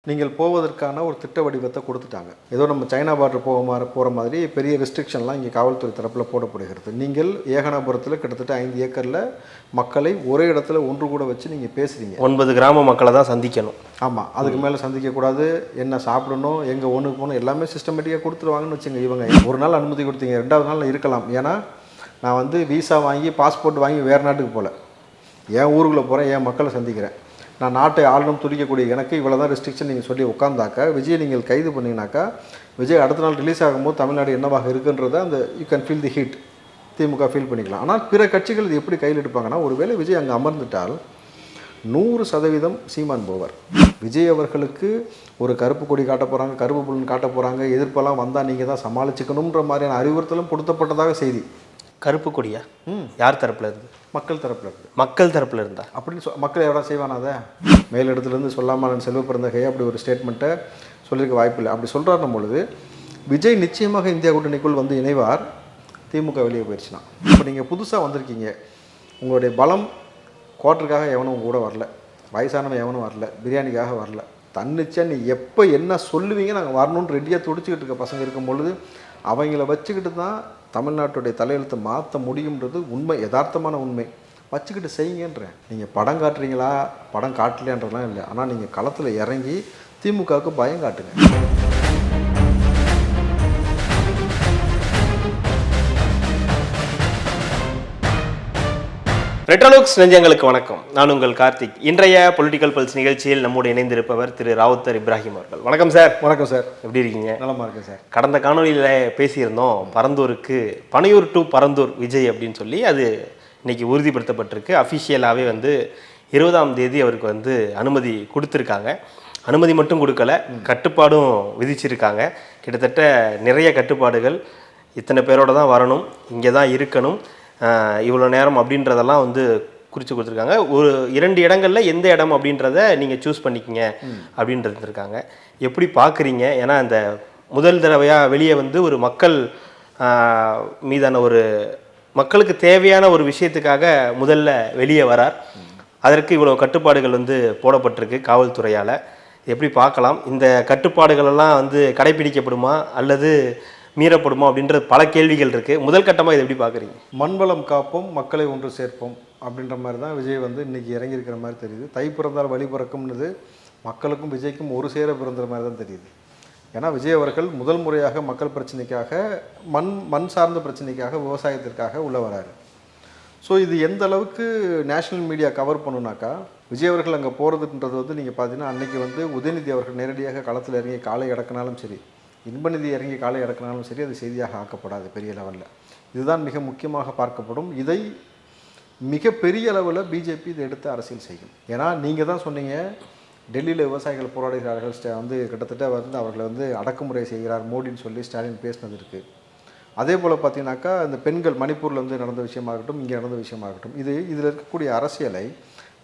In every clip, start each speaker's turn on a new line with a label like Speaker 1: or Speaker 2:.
Speaker 1: நீங்கள் போவதற்கான ஒரு திட்ட வடிவத்தை கொடுத்துட்டாங்க. ஏதோ நம்ம சைனா பார்டர் போகிற மாதிரி பெரிய ரெஸ்ட்ரிக்ஷன்லாம் இங்கே காவல்துறை தரப்பில் போடப்படுகிறது. நீங்கள் ஏகனாபுரத்தில் கிட்டத்தட்ட 5 ஏக்கரில் மக்களை ஒரே இடத்துல ஒன்று கூட வச்சு நீங்கள் பேசுகிறீங்க.
Speaker 2: 9 கிராம மக்களை தான் சந்திக்கணும்.
Speaker 1: ஆமாம், அதுக்கு மேலே சந்திக்கக்கூடாது, என்ன சாப்பிடணும், எங்கே ஒன்றுக்கு போகணும் எல்லாமே சிஸ்டமேட்டிக்காக கொடுத்துருவாங்கன்னு வச்சுங்க. இவங்க ஒரு நாள் அனுமதி கொடுத்தீங்க, 2வது நாள் இருக்கலாம். ஏன்னா நான் வந்து விசா வாங்கி பாஸ்போர்ட் வாங்கி வேறு நாட்டுக்கு போகல, என் ஊருக்குள்ளே போகிறேன், என் மக்களை சந்திக்கிறேன். நான் நாட்டை ஆளுநம் துடிக்கக்கூடிய எனக்கு இவ்வளோ தான் ரெஸ்ட்ரிக்ஷன் நீங்கள் சொல்லி உட்காந்தாக்கா விஜய் நீங்கள் கைது பண்ணிங்கனாக்கா விஜய் அடுத்த நாள் ரிலீஸ் ஆகும்போது தமிழ்நாடு என்னவாக இருக்குன்றதை அந்த you can feel the heat DMK feel பண்ணிக்கலாம். ஆனால் பிற கட்சிகள் இது எப்படி கையில் எடுப்பாங்கன்னா, ஒருவேளை விஜய் அங்கே அமர்ந்துட்டால் 100% சீமான் போவர். விஜய் அவர்களுக்கு ஒரு கருப்பு கொடி காட்ட போகிறாங்க, கருப்பு புல்லன் காட்ட போகிறாங்க, எதிர்ப்பெல்லாம் வந்தால் நீங்கள் தான் சமாளிச்சுக்கணுன்ற மாதிரியான அறிவுறுத்தலும் கொடுத்தப்பட்டதாக செய்தி.
Speaker 2: கருப்பு கொடியா? யார் தரப்பில் இருந்து?
Speaker 1: மக்கள் தரப்பில் இருக்குது.
Speaker 2: மக்கள் தரப்பில் இருந்தா
Speaker 1: அப்படின்னு மக்கள் எவ்வளோ செய்வானா? அதை மேலிடத்துலேருந்து சொல்லாமல் செல்வ பிறந்தகை அப்படி ஒரு ஸ்டேட்மெண்ட்டை சொல்லியிருக்க வாய்ப்பில்லை. அப்படி சொல்கிறாருன்னும் பொழுது விஜய் நிச்சயமாக இந்தியா கூட்டணிக்குள் வந்து இணைவார். திமுக வெளியே போயிடுச்சுன்னா இப்போ நீங்கள் புதுசாக வந்திருக்கீங்க, உங்களுடைய பலம் குவார்ட்டருக்காக எவனும் உங்க கூட வரல, வயசானவன் எவனும் வரல, பிரியாணிக்காக வரல. தன்னிச்சா நீ எப்போ என்ன சொல்லுவீங்க நாங்கள் வரணும்னு ரெடியாக துடிச்சிக்கிட்டு இருக்க பசங்க இருக்கும் பொழுது அவங்கள வச்சுக்கிட்டு தான் தமிழ்நாட்டுடைய தலையெழுத்தை மாற்ற முடியுன்றது உண்மை, யதார்த்தமான உண்மை. வச்சுக்கிட்டு செய்யுங்கன்றேன். நீங்கள் படம் காட்டுறீங்களா படம் காட்டலையான்றதுலாம் இல்லை, ஆனால் நீங்கள் களத்தில் இறங்கி திமுகவுக்கு பயம் காட்டுங்க.
Speaker 2: ரெட்ரோலுக்ஸ் நெஞ்சங்களுக்கு வணக்கம். நான் உங்கள் கார்த்திக். இன்றைய பொலிட்டிக்கல் பல்ஸ் நிகழ்ச்சியில் நம்மோடு இணைந்திருப்பவர் திரு ராவுத்தர் இப்ராஹிம் அவர்கள். வணக்கம் சார்.
Speaker 1: வணக்கம் சார்.
Speaker 2: எப்படி இருக்கீங்க?
Speaker 1: நலமா இருக்கேன் சார்.
Speaker 2: கடந்த காணொலியில் பேசியிருந்தோம், பரந்தூருக்கு பனையூர் டு பரந்தூர் விஜய் அப்படின்னு சொல்லி அது இன்னைக்கு உறுதிப்படுத்தப்பட்டிருக்கு. அஃபிஷியலாகவே வந்து 20ஆம் தேதி அவருக்கு வந்து அனுமதி கொடுத்துருக்காங்க. அனுமதி மட்டும் கொடுக்கல, கட்டுப்பாடும் விதிச்சிருக்காங்க. கிட்டத்தட்ட நிறைய கட்டுப்பாடுகள், இத்தனை பேரோட தான் வரணும், இங்கே தான் இருக்கணும், இவ்வளோ நேரம் அப்படின்றதெல்லாம் வந்து குறித்து கொடுத்துருக்காங்க. ஒரு 2 இடங்களில் எந்த இடம் அப்படின்றத நீங்கள் சூஸ் பண்ணிக்கிங்க அப்படின்றது இருக்காங்க. எப்படி பார்க்குறீங்க? ஏன்னா இந்த முதல் தடவையாக வெளியே வந்து ஒரு மக்கள் மீதான ஒரு மக்களுக்கு தேவையான ஒரு விஷயத்துக்காக முதல்ல வெளியே வரார். அதற்கு இவ்வளோ கட்டுப்பாடுகள் வந்து போடப்பட்டிருக்கு காவல்துறையால். எப்படி பார்க்கலாம்? இந்த கட்டுப்பாடுகளெல்லாம் வந்து கடைபிடிக்கப்படுமா அல்லது மீறப்படுமா அப்படின்ற பல கேள்விகள் இருக்குது. முதல் கட்டமாக இதை எப்படி பார்க்குறீங்க?
Speaker 1: மண்வளம் காப்போம், மக்களை ஒன்று சேர்ப்போம் அப்படின்ற மாதிரி தான் விஜய் வந்து இன்றைக்கி இறங்கியிருக்கிற மாதிரி தெரியுது. தை பிறந்தால் வழி பிறக்கும்னது மக்களுக்கும் விஜய்க்கும் ஒரு சேர பிறந்த மாதிரி தான் தெரியுது. ஏன்னா விஜய் அவர்கள் முதல் முறையாக மக்கள் பிரச்சனைக்காக மண் சார்ந்த பிரச்சனைக்காக விவசாயத்திற்காக உள்ள வராரு. ஸோ இது எந்த அளவுக்கு நேஷ்னல் மீடியா கவர் பண்ணுனாக்கா, விஜய் அவர்கள் அங்கே போகிறதுன்றது வந்து நீங்கள் பார்த்தீங்கன்னா அன்றைக்கி வந்து உதயநிதி அவர்கள் நேரடியாக களத்தில் இறங்கி காலை அடக்கினாலும் சரி, இன்பநிதி இறங்கி காலை அடக்கினாலும் சரி, அது செய்தியாக ஆக்கப்படாது பெரிய லெவலில். இதுதான் மிக முக்கியமாக பார்க்கப்படும். இதை மிகப்பெரிய அளவில் பிஜேபி இதை எடுத்து அரசியல் செய்யும். ஏன்னா நீங்கள் தான் சொன்னீங்க, டெல்லியில் விவசாயிகள் போராடுகிறார்கள், வந்து கிட்டத்தட்ட வந்து அவர்களை வந்து அடக்குமுறை செய்கிறார் மோடின்னு சொல்லி ஸ்டாலின் பேசினது இருக்குது. அதே போல் பார்த்தீங்கன்னாக்கா இந்த பெண்கள் மணிப்பூரில் வந்து நடந்த விஷயமாகட்டும், இங்கே நடந்த விஷயமாகட்டும், இதில் இருக்கக்கூடிய அரசியலை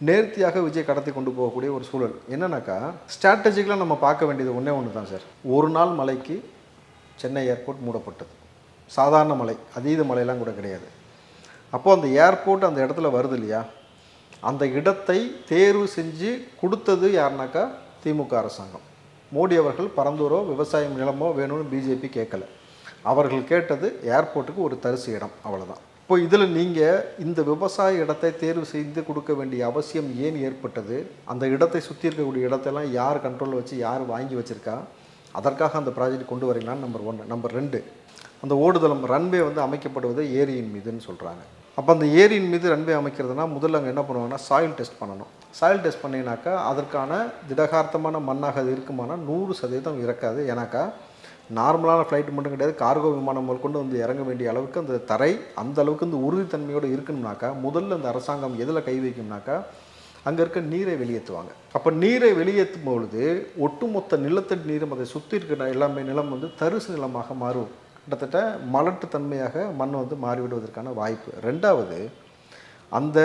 Speaker 1: நேர்த்தியாக விஜய் கடத்தி கொண்டு போகக்கூடிய ஒரு சூழல். என்னன்னாக்கா ஸ்ட்ராட்டஜிக்கலாக நம்ம பார்க்க வேண்டியது ஒன்று தான் சார். ஒரு நாள் மழைக்கு சென்னை ஏர்போர்ட் மூடப்பட்டது. சாதாரண மழை, அதீத மழையெல்லாம் கூட கிடையாது. அப்போது அந்த ஏர்போர்ட் அந்த இடத்துல வருது இல்லையா, அந்த இடத்தை தேர்வு செஞ்சு கொடுத்தது யாருனாக்கா திமுக அரசாங்கம். மோடி அவர்கள் பரந்தூரோ விவசாயம் நிலமோ வேணும்னு பிஜேபி கேட்கல. அவர்கள் கேட்டது ஏர்போர்ட்டுக்கு ஒரு தரிசு இடம், அவ்வளோதான். இப்போ இதில் நீங்கள் இந்த விவசாய இடத்தை தேர்வு செய்து கொடுக்க வேண்டிய அவசியம் ஏன் ஏற்பட்டது? அந்த இடத்தை சுற்றி இருக்கக்கூடிய இடத்தெல்லாம் யார் கண்ட்ரோலில் வச்சு யார் வாங்கி வச்சுருக்கா? அதற்காக அந்த ப்ராஜெக்ட் கொண்டு வரீங்களான்னு நம்பர் 1. நம்பர் 2, அந்த ஓடுதளம் ரன்வே வந்து அமைக்கப்படுவது ஏரியின் மீதுன்னு சொல்கிறாங்க. அப்போ அந்த ஏரியின் மீது ரன்வே அமைக்கிறதுனா முதல்ல அங்கே என்ன பண்ணுவாங்கன்னா சாயில் டெஸ்ட் பண்ணணும். சாயில் டெஸ்ட் பண்ணிங்கனாக்கா அதற்கான திடகார்த்தமான மண்ணாக அது இருக்குமானா 100% இருக்காது. ஏன்னாக்கா நார்மலான ஃப்ளைட் மட்டும் கிடையாது, கார்கோ விமானம் முதல் கொண்டு வந்து இறங்க வேண்டிய அளவுக்கு அந்த தரை அந்த அளவுக்கு இந்த உறுதித்தன்மையோடு இருக்கணும்னாக்கா முதல்ல அந்த அரசாங்கம் எதில் கை வைக்கும்னாக்கா அங்கே இருக்க நீரை வெளியேற்றுவாங்க. அப்போ நீரை வெளியேற்றும் பொழுது ஒட்டுமொத்த நிலத்தடி நீரும் அதை சுற்றி இருக்கிற எல்லாமே நிலம் வந்து தரிசு நிலமாக மாறும். கிட்டத்தட்ட மலட்டு தன்மையாக மண் வந்து மாறிவிடுவதற்கான வாய்ப்பு. 2வது, அந்த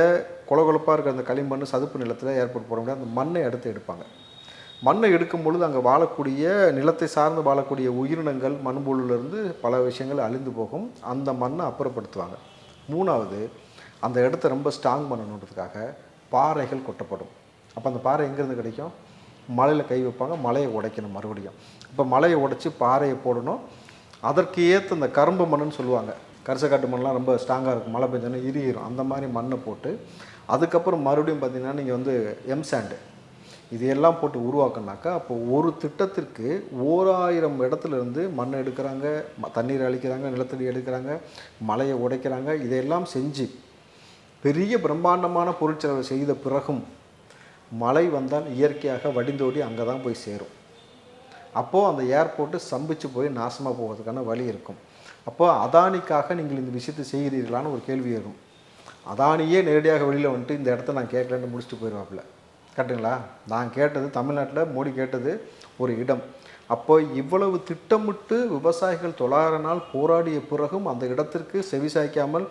Speaker 1: கொலகொலப்பாக இருக்கிற அந்த களிமண் சதுப்பு நிலத்தில் ஏர்போர்ட் போட முடியாது, அந்த மண்ணை எடுப்பாங்க. மண்ணை எடுக்கும் பொழுது அங்கே வாழக்கூடிய நிலத்தை சார்ந்து வாழக்கூடிய உயிரினங்கள் மண்புழுலேருந்து பல விஷயங்கள் அழிந்து போகும். அந்த மண்ணை அப்புறப்படுத்துவாங்க. 3வது, அந்த இடத்த ரொம்ப ஸ்ட்ராங் பண்ணணுன்றதுக்காக பாறைகள் கொட்டப்படும். அப்போ அந்த பாறை எங்கேருந்து கிடைக்கும்? மலையில் கை வைப்பாங்க, மலையை உடைக்கணும் மறுபடியும். இப்போ மலையை உடைச்சி பாறையை போடணும். அதற்கு ஏற்ற இந்த கரும்பு மண்ணுன்னு சொல்லுவாங்க, கரிசக்காட்டு மண்ணெலாம் ரொம்ப ஸ்ட்ராங்காக இருக்கும், மழை பெஞ்சோன்னா இறுகிரும், அந்த மாதிரி மண்ணை போட்டு அதுக்கப்புறம் மறுபடியும் பார்த்திங்கன்னா நீங்கள் வந்து எம்சாண்டு இதையெல்லாம் போட்டு உருவாக்குனாக்கா, அப்போ ஒரு திட்டத்திற்கு 1000 இடத்துலேருந்து மண்ணை எடுக்கிறாங்க, தண்ணீர் அளிக்கிறாங்க, நிலத்தடி எடுக்கிறாங்க, மலையை உடைக்கிறாங்க. இதையெல்லாம் செஞ்சு பெரிய பிரம்மாண்டமான பொருட்செலவு செய்த பிறகும் மழை வந்தால் இயற்கையாக வடிந்தோடி அங்கே தான் போய் சேரும். அப்போது அந்த ஏர்போர்ட்டு சம்பிச்சு போய் நாசமாக போகிறதுக்கான வழி இருக்கும். அப்போது அதானிக்காக நீங்கள் இந்த விஷயத்தை செய்கிறீர்களான்னு ஒரு கேள்வி வரும். அதானியே நேரடியாக வெளியில் வந்துட்டு இந்த இடத்த நான் கேட்கலன்னு முடிச்சுட்டு போயிடுவாப்புல. கரெக்டுங்களா? நான் கேட்டது தமிழ்நாட்டில் மோடி கேட்டது ஒரு இடம். அப்போ இவ்வளவு திட்டமிட்டு விவசாயிகள் 900 நாள் போராடிய பிறகும் அந்த இடத்திற்கு செவிசாய்க்காமல்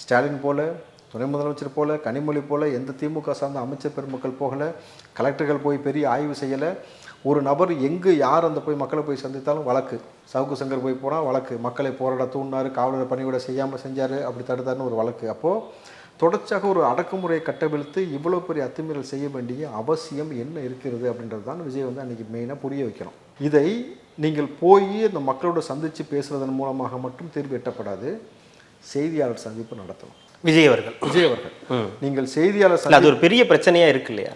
Speaker 1: ஸ்டாலின் போல, துணை முதலமைச்சர் போல, கனிமொழி போல எந்த திமுக சார்ந்த அமைச்சர் பெருமக்கள் போகலை, கலெக்டர்கள் போய் பெரிய ஆய்வு செய்யலை. ஒரு நபர் எங்கு யார் அந்த போய் மக்களை போய் சந்தித்தாலும் வழக்கு. சவுக்கு சங்கர் போய் போனால் வழக்கு, மக்களை போராட தூண்டினார், காவலர் பணிவிட செய்யாமல் செஞ்சார், அப்படி தடுத்தாருன்னு ஒரு வழக்கு. அப்போது தொடர்ச்சியாக ஒரு அடக்குமுறையை கட்டவிழ்த்து இவ்வளோ பெரிய அத்துமீறல் செய்ய வேண்டிய அவசியம் என்ன இருக்கிறது அப்படின்றது தான் விஜய் வந்து அன்றைக்கி மெயினாக புரிய வைக்கணும். இதை நீங்கள் போய் அந்த மக்களோட சந்தித்து பேசுவதன் மூலமாக மட்டும் தீர்வு எட்டப்படாது, செய்தியாளர் சந்திப்பு நடத்தணும்.
Speaker 2: விஜய் அவர்கள்
Speaker 1: நீங்கள் செய்தியாளர்
Speaker 2: அது ஒரு பெரிய பிரச்சனையாக இருக்கு இல்லையா?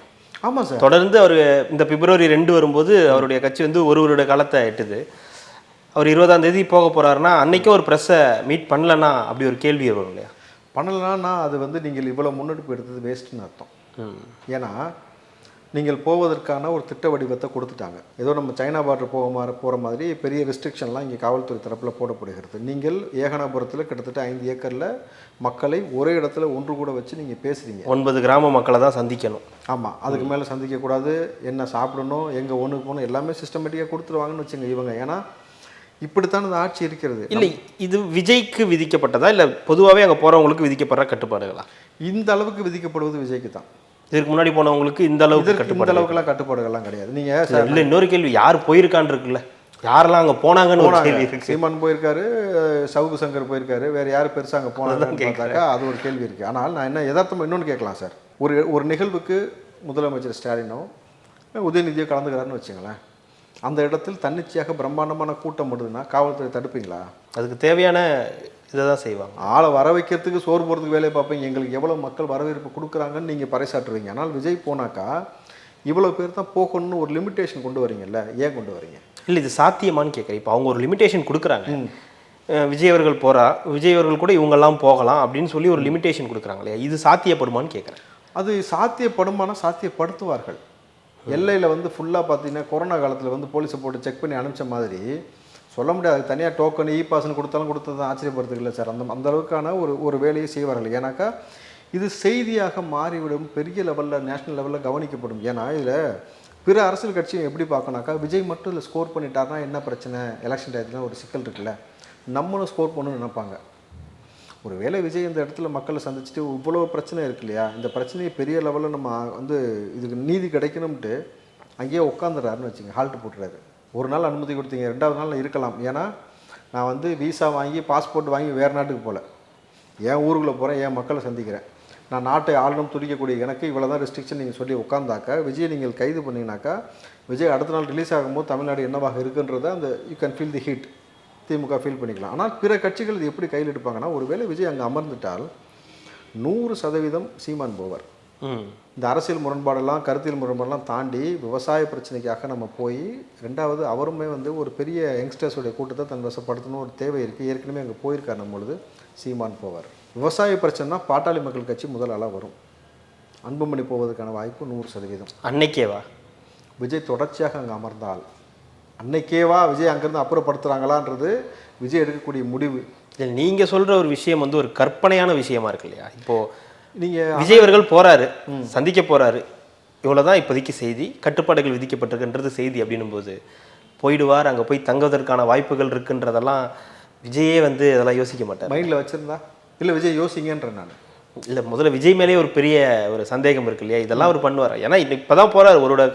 Speaker 1: ஆமாம் சார்.
Speaker 2: தொடர்ந்து அவர் இந்த பிப்ரவரி 2 வரும்போது அவருடைய கட்சி வந்து ஒரு வருட காலத்தை எட்டுது. அவர் 20ஆம் தேதி போக போகிறாருன்னா அன்றைக்கும் ஒரு ப்ரெஸ்ஸை மீட் பண்ணலன்னா அப்படி ஒரு கேள்வி வரும் இல்லையா?
Speaker 1: பண்ணலைன்னா அது வந்து நீங்கள் இவ்வளோ முன்னெடுப்பு எடுத்தது வேஸ்ட்டுன்னு அர்த்தம். ஏன்னா நீங்கள் போவதற்கான ஒரு திட்ட வடிவத்தை கொடுத்துட்டாங்க. ஏதோ நம்ம சைனா பார்டர் போகிற மாதிரி பெரிய ரெஸ்ட்ரிக்ஷன்லாம் இங்கே காவல்துறை தரப்பில் போடப்படுகிறது. நீங்கள் ஏகனாபுரத்தில் கிட்டத்தட்ட 5 ஏக்கரில் மக்களை ஒரே இடத்துல ஒன்று கூட வச்சு நீங்கள் பேசுகிறீங்க.
Speaker 2: 9 கிராம மக்களை தான் சந்திக்கணும்.
Speaker 1: ஆமாம், அதுக்கு மேலே சந்திக்கக்கூடாது, என்ன சாப்பிடணும், எங்கே ஒன்றுக்கு போகணும், எல்லாமே சிஸ்டமேட்டிக்காக கொடுத்துருவாங்கன்னு வச்சுங்க இவங்க. ஏன்னா இப்படித்தான் இந்த ஆட்சி இருக்கிறது.
Speaker 2: இல்லை, இது விஜய்க்கு விதிக்கப்பட்டதா இல்லை பொதுவாகவே அங்கே போகிறவங்களுக்கு விதிக்கப்படுற கட்டுப்பாடுகளா?
Speaker 1: இந்த அளவுக்கு விதிக்கப்படுவது விஜய்க்கு தான்.
Speaker 2: இதுக்கு முன்னாடி போனவங்களுக்கு இந்த அளவுக்கு
Speaker 1: இந்த அளவுக்குலாம் கட்டுப்பாடுகள்லாம் கிடையாது. நீங்கள்
Speaker 2: இல்லை, இன்னொரு கேள்வி, யார் போயிருக்கான்னு இருக்குல்ல, யாரெல்லாம் அங்கே போனாங்கன்னு ஒரு கேள்வி இருக்கு.
Speaker 1: சீமான் போயிருக்காரு, சவுக்கு சங்கர் போயிருக்காரு, வேறு யார் பெருசாக அங்கே போனாங்கன்னு கேட்காக்கா அது ஒரு கேள்வி இருக்குது. ஆனால் நான் என்ன யதார்த்தமாக இன்னொன்று கேட்கலாம் சார். ஒரு நிகழ்வுக்கு முதலமைச்சர் ஸ்டாலினோ உதயநிதியோ கலந்துக்கிறாருன்னு வச்சுங்களேன். அந்த இடத்தில் தன்னிச்சையாக பிரம்மாண்டமான கூட்டம் வருதுன்னா காவல்துறை தடுப்பீங்களா?
Speaker 2: அதுக்கு தேவையான இதை தான் செய்வாங்க.
Speaker 1: ஆளை வர வைக்கிறதுக்கு சோறு போகிறதுக்கு வேலையை பார்ப்பீங்க, எங்களுக்கு எவ்வளோ மக்கள் வரவேற்பு கொடுக்குறாங்கன்னு நீங்கள் பறைசாற்றுவீங்க. ஆனால் விஜய் போனாக்கா இவ்வளோ பேர் தான் போகணும்னு ஒரு லிமிட்டேஷன் கொண்டு வரீங்கல்ல, ஏன் கொண்டு வரீங்க?
Speaker 2: இல்லை, இது சாத்தியமானு கேட்குறேன். இப்போ அவங்க ஒரு லிமிட்டேஷன் கொடுக்குறாங்க, விஜய் அவர்கள் விஜய் அவர்கள் கூட இவங்கெல்லாம் போகலாம் அப்படின்னு சொல்லி ஒரு லிமிட்டேஷன் கொடுக்குறாங்க இல்லையா? இது சாத்தியப்படுமான்னு கேட்குறேன்.
Speaker 1: அது சாத்தியப்படுமானா சாத்தியப்படுத்துவார்கள். எல்லையில் வந்து ஃபுல்லாக பார்த்தீங்கன்னா கொரோனா காலத்தில் வந்து போலீஸை போட்டு செக் பண்ணி அனுப்பிச்ச மாதிரி சொல்ல முடியாது. தனியாக டோக்கன் பாஸ்ன்னு கொடுத்தாலும் கொடுத்தது ஆச்சரியப்படுறதுக்கு இல்லை சார். அந்த அளவுக்கான ஒரு வேலையை செய்வார்கள். ஏன்னாக்கா இது செய்தியாக மாறிவிடும், பெரிய லெவலில் நேஷ்னல் லெவலில் கவனிக்கப்படும். ஏன்னா இதில் பிற அரசியல் கட்சியும் எப்படி பார்க்கணாக்கா, விஜய் மட்டும் இதில் ஸ்கோர் பண்ணிட்டாருன்னா என்ன பிரச்சனை, எலெக்ஷன் டயத்தில் ஒரு சிக்கல் இருக்குல்ல, நம்மளும் ஸ்கோர் பண்ணணும்னு நினைப்பாங்க. ஒரு வேளை விஜய் இந்த இடத்துல மக்களை சந்திச்சுட்டு இவ்வளோ பிரச்சனை இருக்கு இல்லையா, இந்த பிரச்சனையை பெரிய லெவலில் நம்ம வந்து இதுக்கு நீதி கிடைக்கணும்ட்டு அங்கேயே உட்காந்துறாருன்னு வச்சுங்க, ஹால்ட்டு போட்டுறாரு. ஒரு நாள் அனுமதி கொடுத்தீங்க, 2வது நாள் இருக்கலாம். ஏன்னா நான் வந்து விசா வாங்கி பாஸ்போர்ட் வாங்கி வேறு நாட்டுக்கு போகல, என் ஊருக்குள்ளே போகிறேன், என் மக்களை சந்திக்கிறேன், நான் நாட்டை ஆளுநம் துடிக்கக்கூடிய எனக்கு இவ்வளோ தான் ரெஸ்ட்ரிக்ஷன் நீங்கள் சொல்லி உட்காந்தாக்கா விஜய் நீங்கள் கைது பண்ணிங்கனாக்கா விஜய் அடுத்த நாள் ரிலீஸ் ஆகும்போது தமிழ்நாடு என்னவாக இருக்குன்றத அந்த you can feel the heat DMK feel பண்ணிக்கலாம். ஆனால் பிற கட்சிகள் இது எப்படி கையில் எடுப்பாங்கன்னா, ஒருவேளை விஜய் அங்கே அமர்ந்துட்டால் 100% சீமான் போவார். இந்த அரசியல் முரண்பாடெல்லாம் கருத்தியல் முரண்பாடெல்லாம் தாண்டி விவசாய பிரச்சனைக்காக நம்ம போய் 2வது அவருமே வந்து ஒரு பெரிய யங்ஸ்டர்ஸுடைய கூட்டத்தை தன் வசப்படுத்தணும் ஒரு தேவை இருக்குது. ஏற்கனவே அங்கே போயிருக்கார் நம்மளுது, சீமான் போவார். விவசாய பிரச்சனைனா பாட்டாளி மக்கள் கட்சி முதல் ஆளாக வரும். அன்புமணி போவதற்கான வாய்ப்பு 100%.
Speaker 2: அன்னைக்கேவா
Speaker 1: விஜய் தொடர்ச்சியாக அங்கே அமர்ந்தால் அன்னைக்கேவா விஜய் அங்கேருந்து அப்புறப்படுத்துகிறாங்களான்றது விஜய் எடுக்கக்கூடிய முடிவு.
Speaker 2: நீங்கள் சொல்கிற ஒரு விஷயம் வந்து ஒரு கற்பனையான விஷயமா இருக்கு இல்லையா? இப்போது
Speaker 1: நீங்கள்
Speaker 2: விஜய் அவர்கள் போகிறாரு, சந்திக்க போகிறாரு, இவ்வளோ தான் இப்போதைக்கு செய்தி, கட்டுப்பாடுகள் விதிக்கப்பட்டிருக்குன்றது செய்தி. அப்படின்னும் போது போயிடுவார், அங்கே போய் தங்குவதற்கான வாய்ப்புகள் இருக்குன்றதெல்லாம் விஜயே வந்து அதெல்லாம் யோசிக்க மாட்டார்.
Speaker 1: மைண்டில் வச்சுருந்தா இல்லை விஜய் யோசிங்கன்றேன் நான்.
Speaker 2: இல்லை, முதல்ல விஜய் மேலே ஒரு பெரிய ஒரு சந்தேகம் இருக்கு இல்லையா, இதெல்லாம் அவர் பண்ணுவார். ஏன்னா இப்போ தான் போகிறார்,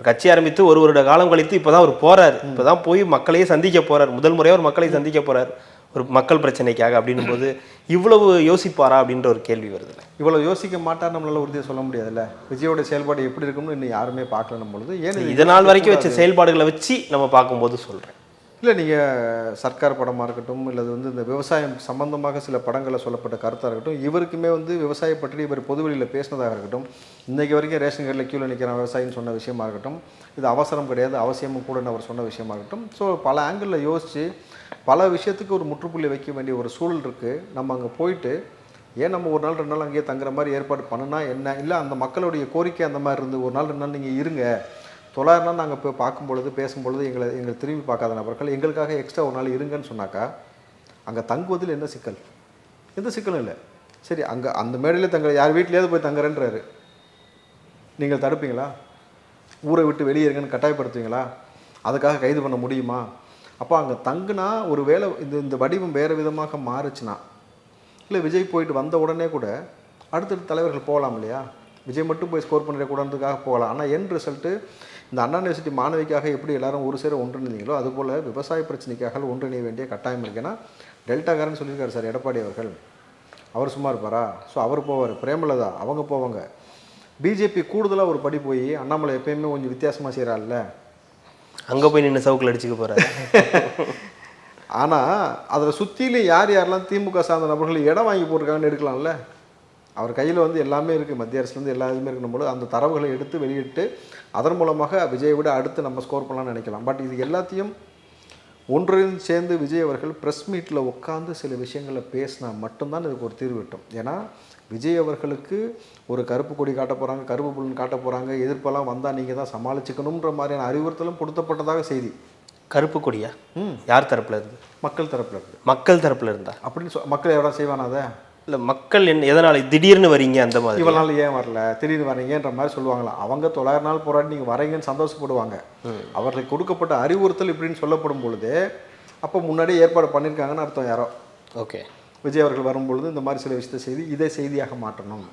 Speaker 2: கட்சி ஆரம்பித்து ஒரு வருட காலம் கழித்து இப்போ தான் அவர் போகிறார். இப்போ தான் போய் மக்களையே சந்திக்க போகிறார், முதல் முறையாக ஒரு மக்களை சந்திக்க போகிறார். ஒரு மக்கள் பிரச்சனைக்காக அப்படின்னும் போது இவ்வளவு யோசிப்பாரா அப்படின்ற ஒரு கேள்வி வருது.
Speaker 1: இவ்வளோ யோசிக்க மாட்டார் நம்மளால உறுதியாக சொல்ல முடியாதுல்ல. விஜயோட செயல்பாடு எப்படி இருக்கும்னு இன்னும் யாருமே பார்க்கலன்னும் பொழுது ஏன்
Speaker 2: இது நாள் வரைக்கும் வச்ச செயல்பாடுகளை வச்சு நம்ம பார்க்கும்போது சொல்கிறேன்.
Speaker 1: இல்லை, நீங்கள் சர்க்கார் படமாக இருக்கட்டும், இல்லை வந்து இந்த விவசாயம் சம்பந்தமாக சில படங்களில் சொல்லப்பட்ட கருத்தாக இருக்கட்டும், இவருக்குமே வந்து விவசாயம் பற்றி இவர் பொதுவெளியில் பேசினதாக இருக்கட்டும், இன்றைக்கு வரைக்கும் ரேஷன் கார்டில் க்யூவில் நிற்கிற விவசாயின்னு சொன்ன விஷயமா இருக்கட்டும், இது அவசரம் கிடையாது அவசியமும் கூடன்னு அவர் சொன்ன விஷயமா இருக்கட்டும். ஸோ பல ஆங்கிளில் யோசித்து பல விஷயத்துக்கு ஒரு முற்றுப்புள்ளி வைக்க வேண்டிய ஒரு சூழல் இருக்குது. நம்ம அங்கே போயிட்டு ஏன் நம்ம ஒரு நாள் 2 நாள் அங்கேயே தங்குற மாதிரி ஏற்பாடு பண்ணுனா என்ன, இல்லை அந்த மக்களுடைய கோரிக்கை அந்த மாதிரி இருந்து ஒரு நாள் 2 நாள் நீங்கள் இருங்க, 900 நாள் நாங்கள் போய் பார்க்கும்பொழுது பேசும்பொழுது எங்களை திரும்பி பார்க்காத நபர்கள் எங்களுக்காக எக்ஸ்ட்ரா ஒரு நாள் இருங்கன்னு சொன்னாக்கா அங்கே தங்குவதில் என்ன சிக்கல்? எந்த சிக்கலும் இல்லை. சரி, அங்கே அந்த மேடையிலே தங்க யார் வீட்லேயாவது போய் தங்குறேன்றாரு, நீங்கள் தடுப்பீங்களா? ஊரை விட்டு வெளியே இருங்கன்னு கட்டாயப்படுத்துவீங்களா? அதுக்காக கைது பண்ண முடியுமா? அப்போ அங்கே தங்குனா ஒரு வேளை இந்த வடிவம் வேறு விதமாக மாறுச்சுன்னா, இல்லை விஜய் போயிட்டு வந்த உடனே கூட அடுத்தடுத்த தலைவர்கள் போகலாம் இல்லையா? விஜய் மட்டும் போய் ஸ்கோர் பண்ணிடக்கூடாதுக்காக போகலாம். ஆனால் என் ரிசல்ட்டு இந்த அண்ணா யூனிவர்சிட்டி மாணவிக்காக எப்படி எல்லாரும் ஒரு சேர ஒன்றிணைந்தீங்களோ அதுபோல் விவசாய பிரச்சனைக்காக ஒன்றிணைய வேண்டிய கட்டாயம் இருக்குன்னா டெல்டாக்காரன்னு சொல்லியிருக்காரு சார் எடப்பாடி அவர்கள். அவர் சும்மா இருப்பாரா? ஸோ அவர் போவார், பிரேமலதா அவங்க போவாங்க. பிஜேபி கூடுதலாக ஒரு படி போய் அண்ணாமலை எப்பயுமே கொஞ்சம் வித்தியாசமாக செய்கிறாள்ல,
Speaker 2: அங்கே போய் நின்று சவுக்கில் அடிச்சுக்க போகிறாரு.
Speaker 1: ஆனால் அதில் சுற்றிலும் யாரெல்லாம் திமுக சார்ந்த நபர்கள் இடம் வாங்கி போட்டிருக்காங்கன்னு எடுக்கலாம்ல. அவர் கையில் வந்து எல்லாமே இருக்குது, மத்திய அரசுலேருந்து எல்லா இதுவுமே இருக்கணும்போது அந்த தரவுகளை எடுத்து வெளியிட்டு அதன் மூலமாக விஜயை விட அடுத்து நம்ம ஸ்கோர் பண்ணலாம்னு நினைக்கலாம். பட் இது எல்லாத்தையும் ஒன்றையும் சேர்ந்து விஜய் அவர்கள் ப்ரெஸ் மீட்டில் உட்காந்து சில விஷயங்களை பேசினா மட்டும்தான் இதுக்கு ஒரு தீர்வு விட்டோம். ஏன்னா விஜய் அவர்களுக்கு ஒரு கருப்பு கொடி காட்ட போகிறாங்க, கருப்பு புல்லன் காட்ட போகிறாங்க, எதிர்ப்பெல்லாம் வந்தால் நீங்கள் தான் சமாளிச்சுக்கணுன்ற மாதிரியான அறிவுறுத்தலும் கொடுத்தப்பட்டதாக செய்தி.
Speaker 2: கருப்பு கொடியா? யார் தரப்பில் இருந்து?
Speaker 1: மக்கள் தரப்பில் இருக்குது.
Speaker 2: மக்கள் தரப்பில் இருந்தா
Speaker 1: அப்படின்னு மக்கள் எவ்வளோ செய்வானா அதை?
Speaker 2: இல்லை, மக்கள் என்ன எதனால் திடீர்னு வரீங்க அந்த மாதிரி,
Speaker 1: இவ்வளோ நாள் ஏன் வரல, திடீர்னு வரீங்கன்ற மாதிரி சொல்லுவாங்களா? அவங்க 900 நாள் போராடி நீங்கள் வரீங்கன்னு சந்தோஷப்படுவாங்க. அவர்களுக்கு கொடுக்கப்பட்ட அறிவுறுத்தல் இப்படின்னு சொல்லப்படும் பொழுது அப்போ முன்னாடியே ஏற்பாடு பண்ணியிருக்காங்கன்னு அர்த்தம் யாரோ.
Speaker 2: ஓகே,
Speaker 1: விஜய் அவர்கள் வரும்பொழுது இந்த மாதிரி சில விஷயத்தை செய்து இதை செய்தியாக மாற்றணும்.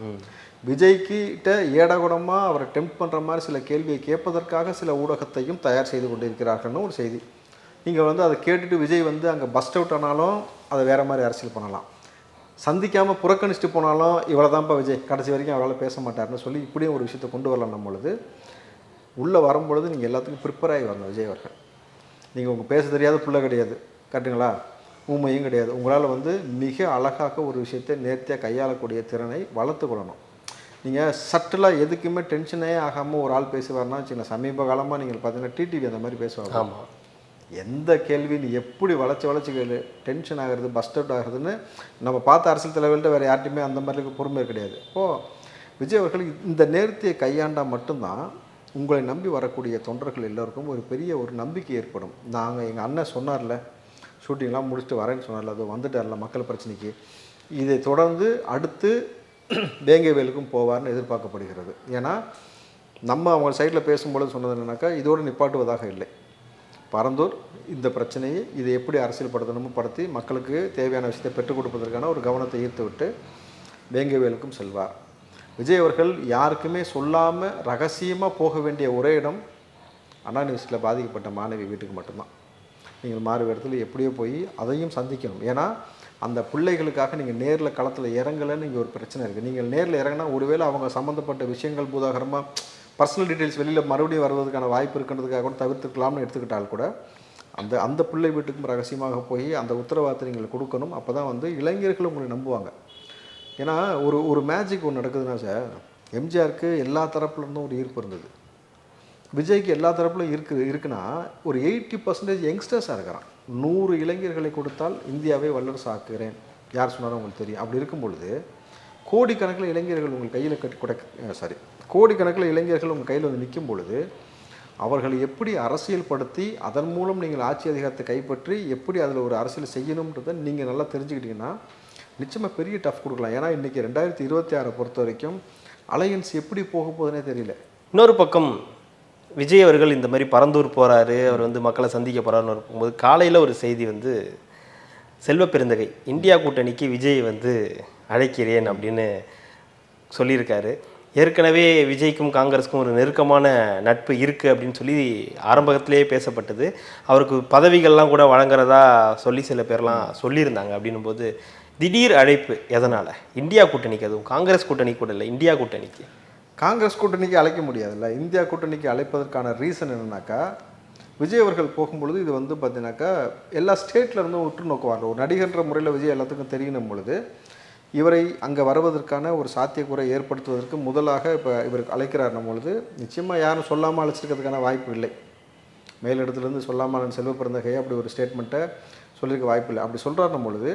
Speaker 1: விஜய்கிட்ட ஏடகுடமாக அவரை டெம்ப்ட் பண்ணுற மாதிரி சில கேள்வியை கேட்பதற்காக சில ஊடகத்தையும் தயார் செய்து கொண்டிருக்கிறார்கள்னு ஒரு செய்தி. நீங்கள் வந்து அதை கேட்டுட்டு விஜய் வந்து அங்கே பஸ்ட் அவுட் ஆனாலும் அதை வேறு மாதிரி அரசியல் பண்ணலாம், சந்திக்காமல் புறக்கணிச்சுட்டு போனாலும் இவ்வளோ தான்ப்பா விஜய் கடைசி வரைக்கும் அவரால் பேச மாட்டார்னு சொல்லி இப்படியும் ஒரு விஷயத்தை கொண்டு வரலாம். பொழுது உள்ளே வரும்பொழுது நீங்கள் எல்லாத்துக்கும் ப்ரிப்பேர் ஆகி வரணும். விஜய் அவர்கள் நீங்கள் உங்கள் பேச தெரியாத பிள்ளை கிடையாது, கரெக்டுங்களா? ஊமையும் கிடையாது. உங்களால் வந்து மிக அழகாக ஒரு விஷயத்தை நேர்த்தியாக கையாளக்கூடிய திறனை வளர்த்து கொள்ளணும். நீங்கள் சட்டலாக எதுக்குமே டென்ஷனே ஆகாமல் ஒரு ஆள் பேசுவார்னா வச்சுக்கோங்க. சமீப காலமாக நீங்கள் பார்த்தீங்கன்னா டிடிவி அந்த மாதிரி பேசுவாங்க.
Speaker 2: ஆமாம்,
Speaker 1: எந்த கேள்வி நீ எப்படி வளைச்சி கேளு, டென்ஷன் ஆகிறது பஸ்ட் அவுட் ஆகுறதுன்னு நம்ம பார்த்த அரசியல் தலைவர்கள்ட்ட வேறு யார்ட்டையுமே அந்த மாதிரி பொறுமை கிடையாது. இப்போது விஜய் அவர்கள் இந்த நேர்த்தியை கையாண்டால் மட்டும்தான் உங்களை நம்பி வரக்கூடிய தொண்டர்கள் எல்லோருக்கும் ஒரு பெரிய ஒரு நம்பிக்கை ஏற்படும். நாங்கள் எங்கள் அண்ணன் சொன்னார்ல, ஷூட்டிங்லாம் முடிச்சுட்டு வரேன்னு சொன்னார்ல, அது வந்துட்டார்ல மக்கள் பிரச்சனைக்கு, இதை தொடர்ந்து அடுத்து வேங்கைவேலுக்கும் போவார்னு எதிர்பார்க்கப்படுகிறது. ஏன்னா நம்ம அவங்க சைடில் பேசும்பொழுது சொன்னது என்னன்னாக்கா இதோடு நிப்பாட்டுவதாக இல்லை. பரந்தூர் இந்த பிரச்சனையை இதை எப்படி அரசியல்படுத்தணுமோ படுத்தி மக்களுக்கு தேவையான விஷயத்தை பெற்றுக் கொடுப்பதற்கான ஒரு கவனத்தை ஈர்த்து விட்டு வேங்கைவேலுக்கும் செல்வார். விஜய் அவர்கள் யாருக்குமே சொல்லாமல் ரகசியமாக போக வேண்டிய ஒரே இடம் அண்ணா யூனிவர்சிட்டியில் பாதிக்கப்பட்ட மாணவி வீட்டுக்கு மட்டும்தான். நீங்கள் மாறு இடத்துல எப்படியோ போய் அதையும் சந்திக்கணும். ஏன்னா அந்த பிள்ளைகளுக்காக நீங்கள் நேரில் களத்தில் இறங்கலைன்னு இங்கே ஒரு பிரச்சனை இருக்குது. நீங்கள் நேரில் இறங்கினா ஒருவேளை அவங்க சம்மந்தப்பட்ட விஷயங்கள் பூதாகரமாக பர்சனல் டீட்டெயில்ஸ் வெளியில் மறுபடியும் வருவதற்கான வாய்ப்பு இருக்குன்றதுக்காக கூட தவிர்த்துக்கலாம்னு எடுத்துக்கிட்டால் கூட அந்த பிள்ளை வீட்டுக்கும் ரகசியமாக போய் அந்த உத்தரவாதத்தை நீங்கள் கொடுக்கணும். அப்போ தான் வந்து இளைஞர்கள் உங்களை நம்புவாங்க. ஏன்னா ஒரு மேஜிக் ஒன்று நடக்குதுன்னா சார், எம்ஜிஆருக்கு எல்லா தரப்புலேருந்தும் ஒரு ஈர்ப்பு இருந்தது, விஜய்க்கு எல்லா தரப்புலும் இருக்குன்னா ஒரு 80% யங்ஸ்டர்ஸாக இருக்கிறான். 100 இளைஞர்களை கொடுத்தால் இந்தியாவை வல்லரசு ஆக்குகிறேன் யார் சொன்னாலும் உங்களுக்கு தெரியும். அப்படி இருக்கும் பொழுது கோடிக்கணக்கில் இளைஞர்கள் உங்கள் கையில் கோடிக்கணக்கில் இளைஞர்கள் உங்கள் கையில் வந்து நிற்கும் பொழுது அவர்களை எப்படி அரசியல்படுத்தி அதன் மூலம் நீங்கள் ஆட்சி அதிகாரத்தை கைப்பற்றி எப்படி அதில் ஒரு அரசியல் செய்யணுன்றதை நீங்கள் நல்லா தெரிஞ்சுக்கிட்டிங்கன்னா நிச்சயமாக பெரிய டஃப் கொடுக்கலாம். ஏன்னா இன்றைக்கி 2026 பொறுத்த வரைக்கும் அலையன்ஸ் எப்படி போக போகுதுன்னே தெரியல.
Speaker 2: இன்னொரு பக்கம் விஜய் அவர்கள் இந்த மாதிரி பரந்தூர் போகிறாரு, அவர் வந்து மக்களை சந்திக்க போகிறாருன்னு இருக்கும்போது காலையில் ஒரு செய்தி வந்து செல்வ பெருந்தகை இந்தியா கூட்டணிக்கு விஜய் வந்து அழைக்கிறேன் அப்படின்னு சொல்லியிருக்காரு. ஏற்கனவே விஜய்க்கும் காங்கிரஸுக்கும் ஒரு நெருக்கமான நட்பு இருக்குது அப்படின்னு சொல்லி ஆரம்பத்திலேயே பேசப்பட்டது. அவருக்கு பதவிகள்லாம் கூட வழங்குறதா சொல்லி சில பேர்லாம் சொல்லியிருந்தாங்க. அப்படின்னும் போது திடீர் அழைப்பு எதனால்? இந்தியா கூட்டணிக்கு, அதுவும் காங்கிரஸ் கூட்டணி கூட இல்லை, இந்தியா கூட்டணிக்கு.
Speaker 1: காங்கிரஸ் கூட்டணிக்கு அழைக்க முடியாதுல்ல. இந்தியா கூட்டணிக்கு அழைப்பதற்கான ரீசன் என்னன்னாக்கா, விஜய் அவர்கள் போகும்பொழுது இது வந்து பார்த்தீங்கன்னாக்கா எல்லா ஸ்டேட்ல இருந்தும் உற்று நோக்குவாங்க. ஒரு நடிகன்ற முறையில் விஜய் எல்லாத்துக்கும் தெரியணும் பொழுது இவரை அங்கே வருவதற்கான ஒரு சாத்தியக்கூறை ஏற்படுத்துவதற்கு முதலாக இப்போ இவருக்கு அழைக்கிறாருன்னும் பொழுது நிச்சயமாக யாரும் சொல்லாமல் அழைச்சிருக்கிறதுக்கான வாய்ப்பு இல்லை. மேலிடத்துலேருந்து சொல்லாமல் செல்வ பிறந்தகை அப்படி ஒரு ஸ்டேட்மெண்ட்டை சொல்லியிருக்க வாய்ப்பு இல்லை. அப்படி சொல்கிறாருன்னும் பொழுது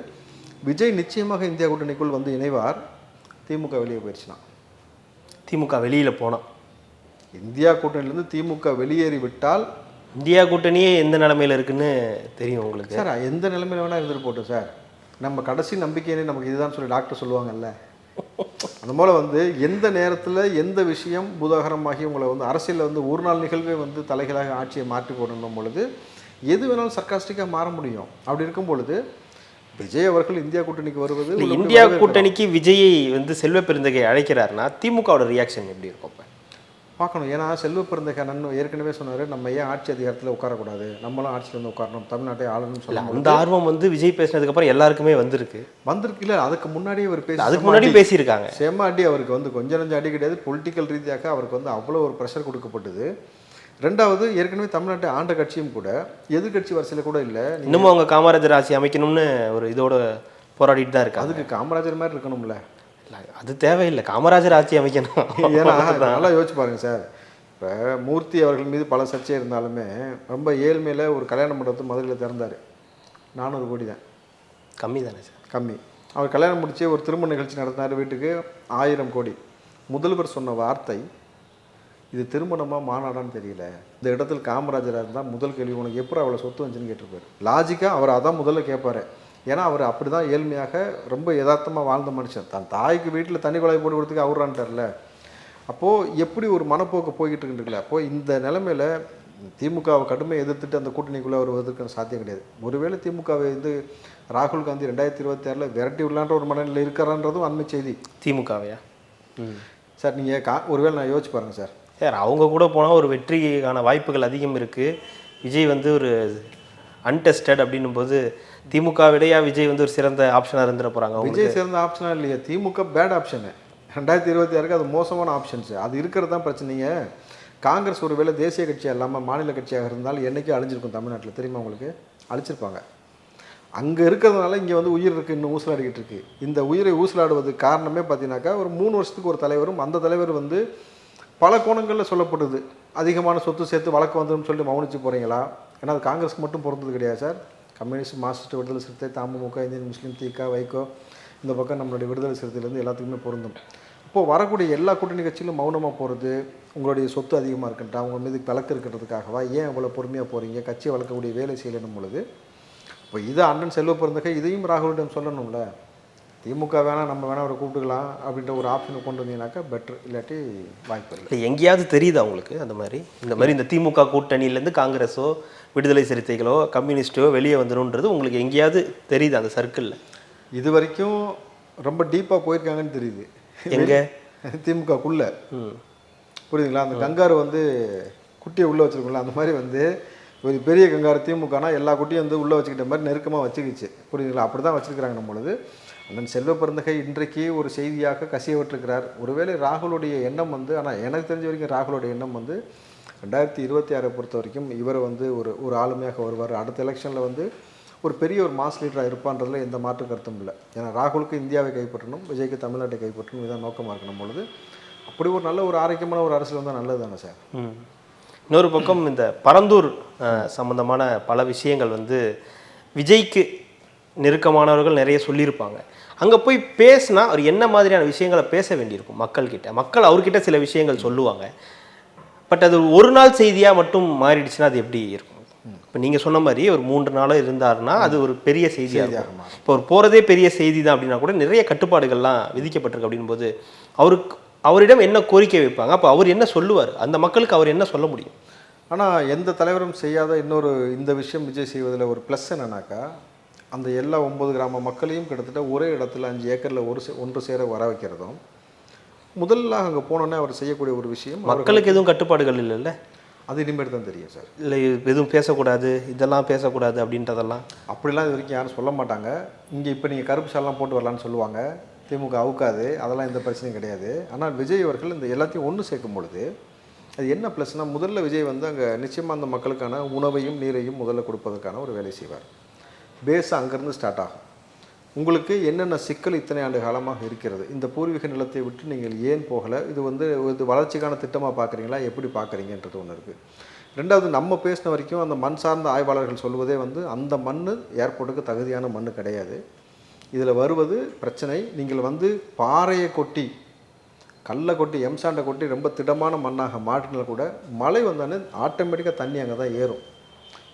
Speaker 1: விஜய் நிச்சயமாக இந்தியா கூட்டணிக்குள் வந்து இணைவார். திமுக வெளியே போயிடுச்சுன்னா,
Speaker 2: திமுக வெளியில் போனால்,
Speaker 1: இந்தியா கூட்டணியிலேருந்து திமுக வெளியேறி விட்டால்,
Speaker 2: இந்தியா கூட்டணியே எந்த நிலமையில் இருக்குன்னு தெரியும் உங்களுக்கு
Speaker 1: சார். எந்த நிலைமையில் வேணால் இருந்துட்டு போட்டோம் சார். நம்ம கடைசி நம்பிக்கையே நமக்கு இதுதான் சொல்லி டாக்டர் சொல்லுவாங்கல்ல. அந்த போல் வந்து எந்த நேரத்தில் எந்த விஷயம் பூதாகரமாகி உங்களை வந்து அரசியலில் வந்து ஒரு நாள் நிகழ்வே வந்து தலைகளாக ஆட்சியை மாற்றி போடணும் பொழுது எது வேணாலும் சர்க்காஸ்டிக்காக மாற முடியும். அப்படி இருக்கும் பொழுது விஜய் அவர்கள் இந்தியா கூட்டணிக்கு வருவது,
Speaker 2: இந்தியா கூட்டணிக்கு விஜயை வந்து செல்வ பெருந்தகை அழைக்கிறாருன்னா திமுகவோட ரியாக்ஷன் எப்படி இருக்கும்
Speaker 1: பார்க்கணும். ஏன்னா செல்வ பெருந்தகை அண்ணன் ஏற்கனவே சொன்னார், நம்ம ஏன் ஆட்சி அதிகாரத்தில் உட்காரக்கூடாது, நம்மளும் ஆட்சியில் வந்து உட்காரணும், தமிழ்நாட்டை ஆளணும்னு சொல்லலாம்.
Speaker 2: அந்த ஆர்வம் வந்து விஜய் பேசினதுக்கப்புறம் எல்லாருக்குமே வந்திருக்கு.
Speaker 1: இல்லை, அதுக்கு முன்னாடியே அவர்
Speaker 2: அதுக்கு முன்னாடி பேசியிருக்காங்க.
Speaker 1: செம்ம அடி அவருக்கு வந்து கொஞ்சம் நஞ்சம் அடி கிடையாது. பொலிட்டிக்கல் ரீதியாக அவருக்கு வந்து அவ்வளோ ஒரு ப்ரெஷர் கொடுக்கப்பட்டது. ரெண்டாவது, ஏற்கனவே தமிழ்நாட்டை ஆண்ட கட்சியும் கூட எதிர்கட்சி வரிசையில் கூட இல்லை.
Speaker 2: இன்னமும் அவங்க காமராஜர் ஆட்சி அமைக்கணும்னு ஒரு இதோட போராடிட்டு தான் இருக்கு.
Speaker 1: அதுக்கு காமராஜர் மாதிரி இருக்கணும்ல.
Speaker 2: அது தேவையில்லை, காமராஜர் ஆட்சி அமைக்கணும்.
Speaker 1: ஏன்னா நல்லா யோசிச்சு பாருங்க சார். இப்போ மூர்த்தி அவர்கள் மீது பல சர்ச்சை இருந்தாலுமே ரொம்ப ஏழ்மையில் ஒரு கல்யாண மண்டபத்தை மதுரையில் திறந்தார். 400 கோடி தான்.
Speaker 2: கம்மி தானே சார்?
Speaker 1: கம்மி. அவர் கல்யாணம் முடிச்சு ஒரு திருமண நிகழ்ச்சி நடத்தினார், வீட்டுக்கு 1000 கோடி. முதல்வர் சொன்ன வார்த்தை, இது திருமணமாக மாநாடான்னு தெரியல. இந்த இடத்துல காமராஜராக இருந்தால் முதல் கேள்வி, உனக்கு எப்படி அவ்வளோ சொத்து வந்துச்சுன்னு கேட்டிருப்பார். லாஜிக்காக அவர் அதான் முதல்ல கேட்பார். ஏன்னா அவர் அப்படி தான் ஏழ்மையாக ரொம்ப யதார்த்தமாக வாழ்ந்த மனுஷன். தன் தாய்க்கு வீட்டில் தண்ணி குழாய் போட்டு கொடுத்துக்கு அவரான்ட்டார்ல. அப்போது எப்படி ஒரு மனப்போக்கு போய்கிட்டு இருக்குல்ல. அப்போது இந்த நிலைமையில் திமுகவை கடுமையை எதிர்த்துட்டு அந்த கூட்டணிக்குள்ளே வருவதற்கான சாத்தியம் கிடையாது. ஒருவேளை திமுகவை வந்து ராகுல் காந்தி 2026 விரட்டி விடலான்ற ஒரு மனநிலை இருக்கிறான்றதும் அண்மை செய்தி.
Speaker 2: திமுகவையா
Speaker 1: சார்? நீங்கள் ஒருவேளை நான் யோசிச்சு பாருங்கள் சார்.
Speaker 2: சார், அவங்க கூட போனால் ஒரு வெற்றிக்கான வாய்ப்புகள் அதிகம் இருக்குது. விஜய் வந்து ஒரு அன்டெஸ்டட் அப்படின்னும் போது திமுக விடையா விஜய் வந்து ஒரு சிறந்த ஆப்ஷனாக இருந்துட போகிறாங்க.
Speaker 1: விஜய் சிறந்த ஆப்ஷனாக இல்லையா? திமுக பேட் ஆப்ஷனு. 2026 அது மோசமான ஆப்ஷன்ஸு. அது இருக்கிறது தான் பிரச்சனைங்க. காங்கிரஸ் ஒரு வேளை தேசிய கட்சியாக இல்லாமல் மாநில கட்சியாக இருந்தாலும் என்றைக்கும் அழிஞ்சிருக்கும் தமிழ்நாட்டில். தெரியுமா உங்களுக்கு? அழிச்சிருப்பாங்க. அங்கே இருக்கிறதுனால இங்கே வந்து உயிர் இருக்குது, இன்னும் ஊசலாடிக்கிட்டு இருக்குது. இந்த உயிரை ஊசலாடுவதுக்கு காரணமே பார்த்தீங்கன்னாக்கா, ஒரு 3 வருஷத்துக்கு ஒரு தலைவரும், அந்த தலைவர் வந்து பல கோணங்களில் சொல்லப்படுது. அதிகமான சொத்து சேர்த்து வழக்கு வந்துடும் சொல்லிட்டு மௌனிச்சு போகிறீங்களா? ஏன்னா அது காங்கிரஸ்க்கு மட்டும் பொறுத்தது கிடையாது சார். கம்யூனிஸ்ட், மார்க்சிஸ்ட், விடுதலை சிறுத்தை, தமுமுக, இந்தியன் முஸ்லீம், திக, வைகோ, இந்த பக்கம் நம்மளுடைய விடுதலை சிறுத்தையிலேருந்து எல்லாத்துக்குமே பொருந்தும். இப்போது வரக்கூடிய எல்லா கூட்டணி கட்சியிலும் மௌனமாக போகிறது, உங்களுடைய சொத்து அதிகமாக இருக்குன்ட்டா, அவங்க மீது விளக்கு இருக்கிறதுக்காகவா, ஏன் இவ்வளோ பொறுமையாக போகிறீங்க, கட்சியை வளர்க்கக்கூடிய வேலை செய்யணும் பொழுது இப்போ இதை அண்ணன் செல்வ பிறந்தகை இதையும் ராகுலிடம் சொல்லணும்ல. திமுக வேணால் நம்ம வேணால் அவரை கூப்பிட்டுக்கலாம் அப்படின்ற ஒரு ஆப்ஷனை கொண்டு வந்தீங்கன்னாக்கா பெட்ரு. இல்லாட்டி வாய்ப்பு இல்லை.
Speaker 2: எங்கேயாவது தெரியுது அவங்களுக்கு அந்த மாதிரி இந்த திமுக கூட்டணியிலேருந்து காங்கிரஸோ, விடுதலை சிறுத்தைகளோ, கம்யூனிஸ்ட்டோ வெளியே வந்துடும்ன்றது உங்களுக்கு எங்கேயாவது தெரியுது அந்த சர்க்கிளில்?
Speaker 1: இது வரைக்கும் ரொம்ப டீப்பாக போயிருக்காங்கன்னு தெரியுது.
Speaker 2: எங்கே?
Speaker 1: திமுகக்குள்ளே. புரியுதுங்களா? அந்த கங்காரு வந்து குட்டியை உள்ளே வச்சுருக்கோம்ல, அந்த மாதிரி வந்து ஒரு பெரிய கங்காரு திமுகனா எல்லா குட்டியும் வந்து உள்ளே வச்சுக்கிட்ட மாதிரி நெருக்கமாக வச்சுக்கிச்சு. புரியுதுங்களா? அப்படி தான் வச்சுருக்கிறாங்க நம்மளது. அண்ணன் செல்வ பிறந்தகை இன்றைக்கு ஒரு செய்தியாக கசியவிட்டிருக்கிறார். ஒருவேளை ராகுலுடைய எண்ணம் வந்து, ஆனால் எனக்கு தெரிஞ்ச வரைக்கும் ராகுலுடைய எண்ணம் வந்து 2026 பொறுத்த வரைக்கும் இவர் வந்து ஒரு ஆளுமையாக வருவார். அடுத்த எலெக்ஷனில் வந்து ஒரு பெரிய ஒரு மாஸ் லீடராக இருப்பான்றதுல எந்த மாற்று கருத்தும் இல்லை. ஏன்னா ராகுலுக்கு இந்தியாவை கைப்பற்றணும், விஜய்க்கு தமிழ்நாட்டை கைப்பற்றணும், இதான் நோக்கமாக இருக்கணும் பொழுது அப்படி ஒரு நல்ல ஒரு ஆரோக்கியமான ஒரு அரசியல் வந்தால் நல்லது தானே சார்.
Speaker 2: இன்னொரு பக்கம் இந்த பரந்தூர் சம்மந்தமான பல விஷயங்கள் வந்து விஜய்க்கு நெருக்கமானவர்கள் நிறைய சொல்லியிருப்பாங்க. அங்கே போய் பேசினா அவர் என்ன மாதிரியான விஷயங்களை பேச வேண்டியிருக்கும் மக்கள்கிட்ட? மக்கள் அவர்கிட்ட சில விஷயங்கள் சொல்லுவாங்க. பட் அது ஒரு நாள் செய்தியாக மட்டும் மாறிடுச்சுன்னா அது எப்படி இருக்கும்? இப்போ நீங்கள் சொன்ன மாதிரி ஒரு 3 நாளோ இருந்தாருன்னா அது ஒரு பெரிய செய்தியாக இருக்கும். இப்போ அவர் போகிறதே பெரிய செய்தி தான் அப்படின்னா கூட நிறைய கட்டுப்பாடுகள்லாம் விதிக்கப்பட்டிருக்கு. அப்படின் போது அவரிடம் என்ன கோரிக்கை வைப்பாங்க? அப்போ அவர் என்ன சொல்லுவார்? அந்த மக்களுக்கு அவர் என்ன சொல்ல முடியும்?
Speaker 1: ஆனால் எந்த தலைவரும் செய்யாத இன்னொரு இந்த விஷயம் விஜய் செய்வதில் ஒரு ப்ளஸ் என்னன்னாக்கா, அந்த எல்லா 9 கிராம மக்களையும் கிட்டத்தட்ட ஒரே இடத்துல 5 ஏக்கரில் ஒன்று சேர வர வைக்கிறதும், முதல்ல அங்கே போனோன்னே அவர் செய்யக்கூடிய ஒரு விஷயம்,
Speaker 2: மக்களுக்கு எதுவும் கட்டுப்பாடுகள் இல்லைல்ல?
Speaker 1: அது இனிமேல் தான் தெரியும் சார்.
Speaker 2: இல்லை எதுவும் பேசக்கூடாது, இதெல்லாம் பேசக்கூடாது அப்படின்றதெல்லாம்
Speaker 1: அப்படிலாம் இது வரைக்கும் யாரும் சொல்ல மாட்டாங்க. இங்கே இப்போ நீங்கள் கருப்பு ஷால்லாம் போட்டு வரலான்னு சொல்லுவாங்க, திமுக அவுக்காது, அதெல்லாம் எந்த பிரச்சனையும் கிடையாது. ஆனால் விஜய் அவர்கள் இந்த எல்லாத்தையும் ஒன்று சேர்க்கும் பொழுது அது என்ன ப்ளஸ்னால், முதல்ல விஜய் வந்து அங்கே நிச்சயமாக அந்த மக்களுக்கான உணவையும் நீரையும் முதல்ல கொடுப்பதற்கான ஒரு வேலை செய்வார். பேஸ் அங்கேருந்து ஸ்டார்ட் ஆகும். உங்களுக்கு என்னென்ன சிக்கல் இத்தனை ஆண்டு காலமாக இருக்கிறது, இந்த பூர்வீக நிலத்தை விட்டு நீங்கள் ஏன் போகலை, இது வந்து இது வளர்ச்சிக்கான திட்டமாக பார்க்குறீங்களா, எப்படி பார்க்குறீங்கன்றது ஒன்று இருக்குது. ரெண்டாவது, நம்ம பேசின வரைக்கும் அந்த மண் சார்ந்த ஆய்வாளர்கள் சொல்வதே வந்து அந்த மண் ஏர்போர்ட்டுக்கு தகுதியான மண் கிடையாது. இதில் வருவது பிரச்சனை, நீங்கள் வந்து பாறையை கொட்டி கல்லை கொட்டி எம்சாண்டை கொட்டி ரொம்ப திடமான மண்ணாக மாற்றினால் கூட மழை வந்தானே ஆட்டோமேட்டிக்காக தண்ணி அங்கே தான் ஏறும்.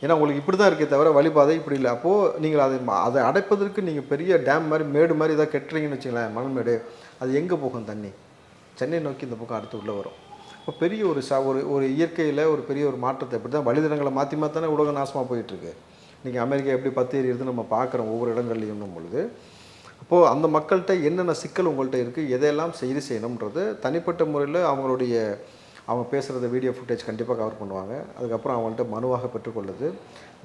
Speaker 1: ஏன்னா உங்களுக்கு இப்படி தான் இருக்கே தவிர வழிபாதை இப்படி இல்லை. அப்போது நீங்கள் அதை அடைப்பதற்கு நீங்கள் பெரிய டேம் மாதிரி மேடு மாதிரி ஏதாவது கெட்டுறீங்கன்னு வச்சுங்களேன், மணல் மேடு, அது எங்கே போகும் தண்ணி? சென்னை நோக்கி இந்த பக்கம் அடுத்து உள்ளே வரும். இப்போ பெரிய ஒரு இயற்கையில் ஒரு பெரிய ஒரு மாற்றத்தை இப்படி தான் வழித்தடங்களை மாற்றி மாற்றினா உலகம் நாசமாக போயிட்டுருக்கு. இன்றைக்கி அமெரிக்கா எப்படி பத்து ஏறிடுதுன்னு நம்ம பார்க்குறோம் ஒவ்வொரு இடங்கள்லையும் பொழுது. அப்போது அந்த மக்கள்கிட்ட என்னென்ன சிக்கல் உங்கள்கிட்ட இருக்குது, எதையெல்லாம் செய்யணுன்றது தனிப்பட்ட முறையில் அவங்க பேசுகிறத வீடியோ ஃபுட்டேஜ் கண்டிப்பாக கவர் பண்ணுவாங்க. அதுக்கப்புறம் அவங்கள்ட்ட மனுவாக பெற்றுக்கொள்ளுது,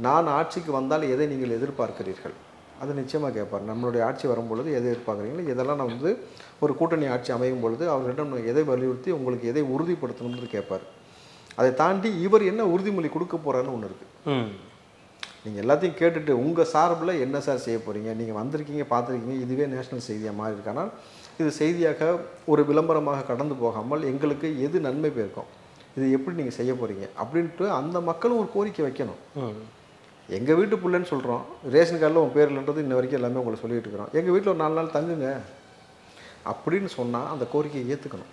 Speaker 1: நான் ஆட்சிக்கு வந்தால் எதை நீங்கள் எதிர்பார்க்கிறீர்கள், அது நிச்சயமாக கேட்பார். நம்மளுடைய ஆட்சி வரும்பொழுது எதை எதிர்பார்க்குறீங்களோ இதெல்லாம் நான் வந்து ஒரு கூட்டணி ஆட்சி அமையும் பொழுது அவர்களிடம் எதை வலியுறுத்தி உங்களுக்கு எதை உறுதிப்படுத்தணுன்றது கேட்பார். அதை தாண்டி இவர் என்ன உறுதிமொழி கொடுக்க போகிறாருன்னு ஒன்று இருக்குது. நீங்கள் எல்லாத்தையும் கேட்டுட்டு உங்கள் சார்பில் என்ன சார் செய்ய போகிறீங்க, நீங்கள் வந்திருக்கீங்க பார்த்துருக்கீங்க, இதுவே நேஷ்னல் செய்தியாக மாறி இருக்கானால் இது செய்தியாக ஒரு விளம்பரமாக கடந்து போகாமல் எங்களுக்கு எது நன்மை பேருக்கும், இது எப்படி நீங்கள் செய்ய போகிறீங்க அப்படின்ட்டு அந்த மக்களும் ஒரு கோரிக்கை வைக்கணும். எங்கள் வீட்டு பிள்ளைன்னு சொல்கிறோம், ரேஷன் கார்டில் உன் பேர் இல்லைன்றது இன்ன வரைக்கும் எல்லாமே உங்களை சொல்லிகிட்டு இருக்கிறோம், எங்கள் வீட்டில் ஒரு 4 நாள் தங்குங்க அப்படின்னு சொன்னால் அந்த கோரிக்கையை ஏற்றுக்கணும்.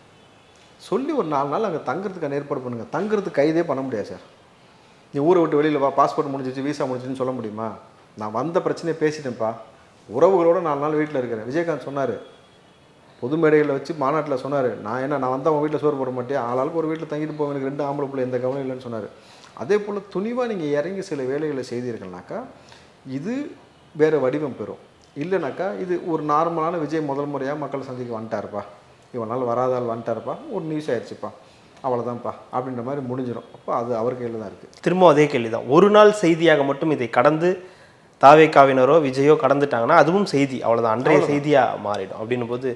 Speaker 1: சொல்லி ஒரு 4 நாள் அங்கே தங்குறதுக்கான ஏற்பாடு பண்ணுங்கள். தங்குறதுக்கு கைதே பண்ண முடியாது சார். நீ ஊரை விட்டு வெளியில் வா, பாஸ்போர்ட் முடிஞ்சிச்சு, வீசா முடிஞ்சிச்சுன்னு சொல்ல முடியுமா? நான் வந்த பிரச்சனையை பேசிட்டேன்ப்பா, உறவுகளோடு 4 நாள் வீட்டில் இருக்கிறேன். விஜயகாந்த் சொன்னார், பொது மேடைகளில் வச்சு மாநாட்டில் சொன்னார், நான் வந்தால் அவன் வீட்டில் சோறு போட மாட்டேன், ஆளாளுக்கு ஒரு வீட்டில் தங்கிட்டு போவேன், எனக்கு 2 ஆம்பளை பிள்ளை, எந்த கவனம் இல்லைன்னு சொன்னார். அதே போல் துணிவாக நீங்கள் இறங்கி சில வேலைகளை செய்தீர்கள்னாக்கா இது வேறு வடிவம் பெறும். இல்லைனாக்கா இது ஒரு நார்மலான விஜய் முதல் முறையாக மக்களை சந்திக்க வந்துட்டாருப்பா, இவன் நாள் வராதால் வந்துட்டாருப்பா, ஒரு நியூஸ் ஆயிடுச்சுப்பா, அவ்வளோதான்ப்பா அப்படின்ற மாதிரி முடிஞ்சிடும். அப்போ அது அவர் கையில் தான் இருக்குது.
Speaker 2: திரும்ப அதே கேள்வி தான், ஒரு நாள் செய்தியாக மட்டும் இதை கடந்து தாவேக்காவினரோ விஜயோ கடந்துட்டாங்கன்னா அதுவும் செய்தி, அவ்வளோதான், அன்றைய செய்தியாக மாறிடும். அப்படின்னும் போது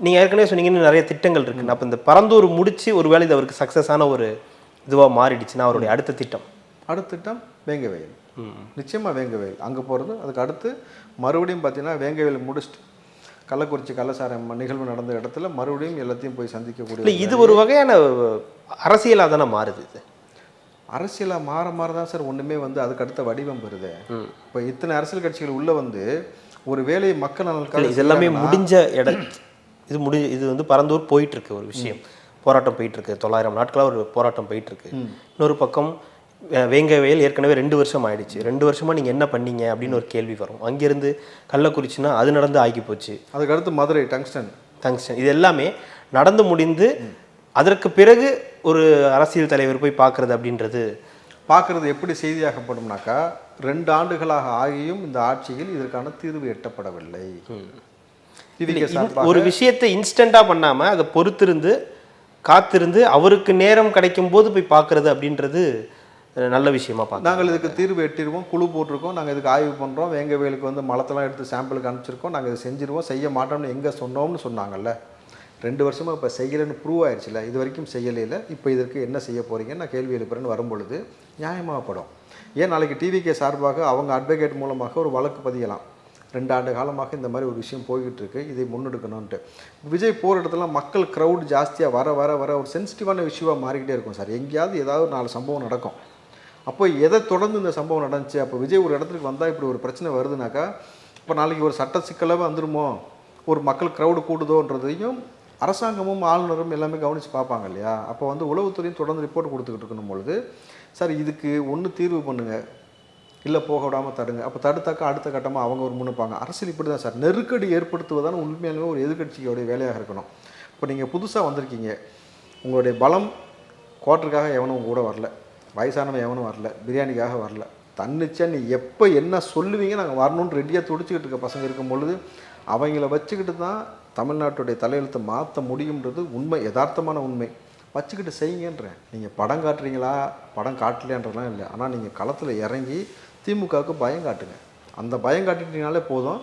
Speaker 2: நீங்கள் ஏற்கனவே சொன்னீங்கன்னு நிறைய திட்டங்கள் இருக்குது. அப்போ இந்த பரந்தூர் முடித்து ஒரு வேலை இது அவருக்கு சக்ஸஸான ஒரு இதுவாக மாறிடுச்சுன்னா அவருடைய அடுத்த திட்டம்
Speaker 1: வேங்கவயல். நிச்சயமாக வேங்கவயல் அங்கே போகிறது. அதுக்கு அடுத்து மறுபடியும் பார்த்தீங்கன்னா வேங்கவயல் முடிச்சுட்டு கள்ளக்குறிச்சி கள்ளசாரம் நிகழ்வு நடந்த இடத்துல மறுபடியும் எல்லாத்தையும் போய் சந்திக்கக்கூடிய,
Speaker 2: இது ஒரு வகையான அரசியலாக தானே மாறுது. இது
Speaker 1: அரசியலாக மாற தான் சார் ஒன்றுமே வந்து அதுக்கு அடுத்த வடிவம் பெறுது. இப்போ இத்தனை அரசியல் கட்சிகள் உள்ளே வந்து ஒரு வேலையை மக்கள் நலனுக்காக
Speaker 2: இது எல்லாமே முடிஞ்ச இடம். இது வந்து பரந்தூர் போயிட்டுருக்கு ஒரு விஷயம், போராட்டம் போயிட்டுருக்கு, 900 நாட்களாக ஒரு போராட்டம் போயிட்டுருக்கு. இன்னொரு பக்கம் வேங்கவயல் ஏற்கனவே 2 வருஷம் ஆயிடுச்சு. 2 வருஷமாக நீங்கள் என்ன பண்ணீங்க அப்படின்னு ஒரு கேள்வி வரும். அங்கேருந்து கள்ளக்குறிச்சின்னா அது நடந்து ஆகி போச்சு.
Speaker 1: அதுக்கடுத்து மதுரை டங்ஸ்டன்,
Speaker 2: இது எல்லாமே நடந்து முடிந்து அதற்கு பிறகு ஒரு அரசியல் தலைவர் போய் பார்க்குறது
Speaker 1: எப்படி செய்தியாகப்படும்னாக்கா 2 ஆண்டுகளாக ஆகியும் இந்த ஆட்சியில் இதற்கான தீர்வு எட்டப்படவில்லை.
Speaker 2: ஒரு விஷயத்தை இன்ஸ்டண்ட்டாக பண்ணாமல் அதை பொறுத்திருந்து காத்திருந்து அவருக்கு நேரம் கிடைக்கும் போது போய் பார்க்குறது அப்படின்றது நல்ல விஷயமா பார்க்க.
Speaker 1: நாங்கள் இதுக்கு தீர்வு எட்டிருவோம், குழு போட்டிருக்கோம், நாங்கள் இதுக்கு ஆய்வு பண்ணுறோம், வேங்கவயலுக்கு வந்து மலத்தெல்லாம் எடுத்து சாம்பிளுக்கு அனுப்பிச்சிருக்கோம், நாங்கள் இதை செஞ்சுருவோம், செய்ய மாட்டோம்னு எங்கே சொன்னோம்னு சொன்னாங்கல்ல. 2 வருஷமாக இப்போ செய்யலைன்னு ப்ரூவ் ஆயிடுச்சுல, இது வரைக்கும் செய்யலையில் இப்போ இதற்கு என்ன செய்ய போகிறீங்கன்னு நான் கேள்வி எழுப்புறேன்னு வரும்பொழுது நியாயமாகப்படும். ஏன் நாளைக்கு டிவிகே சார்பாக அவங்க அட்வொகேட் மூலமாக ஒரு வழக்கு பதியலாம், 2 ஆண்டு காலமாக இந்த மாதிரி ஒரு விஷயம் போய்கிட்டு இருக்கு, இதை முன்னெடுக்கணும்ன்ட்டு. விஜய் போகிற இடத்துல மக்கள் க்ரௌட் ஜாஸ்தியாக வர வர வர ஒரு சென்சிட்டிவான விஷயமாக மாறிக்கிட்டே இருக்கும் சார். எங்கேயாவது ஏதாவது 4 சம்பவம் நடக்கும். அப்போ எதை தொடர்ந்து இந்த சம்பவம் நடந்துச்சு, அப்போ விஜய் ஒரு இடத்துக்கு வந்தால் இப்படி ஒரு பிரச்சனை வருதுனாக்கா இப்போ நாளைக்கு ஒரு சட்ட சிக்கலாக வந்துருமோ, ஒரு மக்கள் க்ரௌடு கூடுதோன்றதையும் அரசாங்கமும் ஆளுநரும் எல்லாமே கவனித்து பார்ப்பாங்க இல்லையா. அப்போ வந்து உளவுத்துறையும் தொடர்ந்து ரிப்போர்ட் கொடுத்துக்கிட்டு இருக்கணும் பொழுது, சார் இதுக்கு ஒன்று தீர்வு பண்ணுங்கள், இல்லை போக விடாமல் தடுங்க. அப்போ தடுத்தாக்கா அடுத்த கட்டமாக அவங்க ஒரு முன்னுப்பாங்க. அரசியல் இப்படி தான் சார், நெருக்கடி ஏற்படுத்துவதான உண்மையாலுமே ஒரு எதிர்கட்சியோடைய வேலையாக இருக்கணும். இப்போ நீங்கள் புதுசாக வந்திருக்கீங்க, உங்களுடைய பலம் குவார்ட்டருக்காக எவனும் உங்க கூட வரல, வயசானவன் எவனும் வரல, பிரியாணிக்காக வரல, தன்னிச்சா நீ எப்போ என்ன சொல்லுவீங்க நாங்கள் வரணும்னு ரெடியாக துடிச்சிக்கிட்டு இருக்க பசங்க இருக்கும் பொழுது அவங்கள வச்சுக்கிட்டு தான் தமிழ்நாட்டுடைய தலையெழுத்தை மாற்ற முடியுன்றது உண்மை, யதார்த்தமான உண்மை. வச்சுக்கிட்டு செய்யுங்கன்றேன். நீங்கள் படம் காட்டுறீங்களா, படம் காட்டலையான்றலாம் இல்லை. ஆனால் நீங்கள் களத்தில் இறங்கி திமுகவுக்கு பயம் காட்டுங்க. அந்த பயம் காட்டிட்டீங்கனாலே போதும்.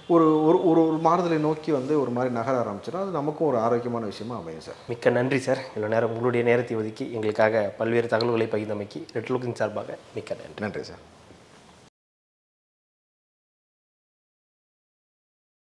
Speaker 1: ஒரு ஒரு ஒரு ஒரு மாறுதலை நோக்கி வந்து ஒரு மாதிரி நகர ஆரம்பிச்சிடும். அது நமக்கும் ஒரு ஆரோக்கியமான விஷயமா அமையும் சார்.
Speaker 2: மிக்க நன்றி சார். இவ்வளோ நேரம் உங்களுடைய நேரத்தை ஒதுக்கி எங்களுக்காக பல்வேறு தகவல்களை பகிர்ந்தமைக்கு ரெட் லுக்கிங் சார்பாக மிக்க நன்றி.
Speaker 1: நன்றி சார்.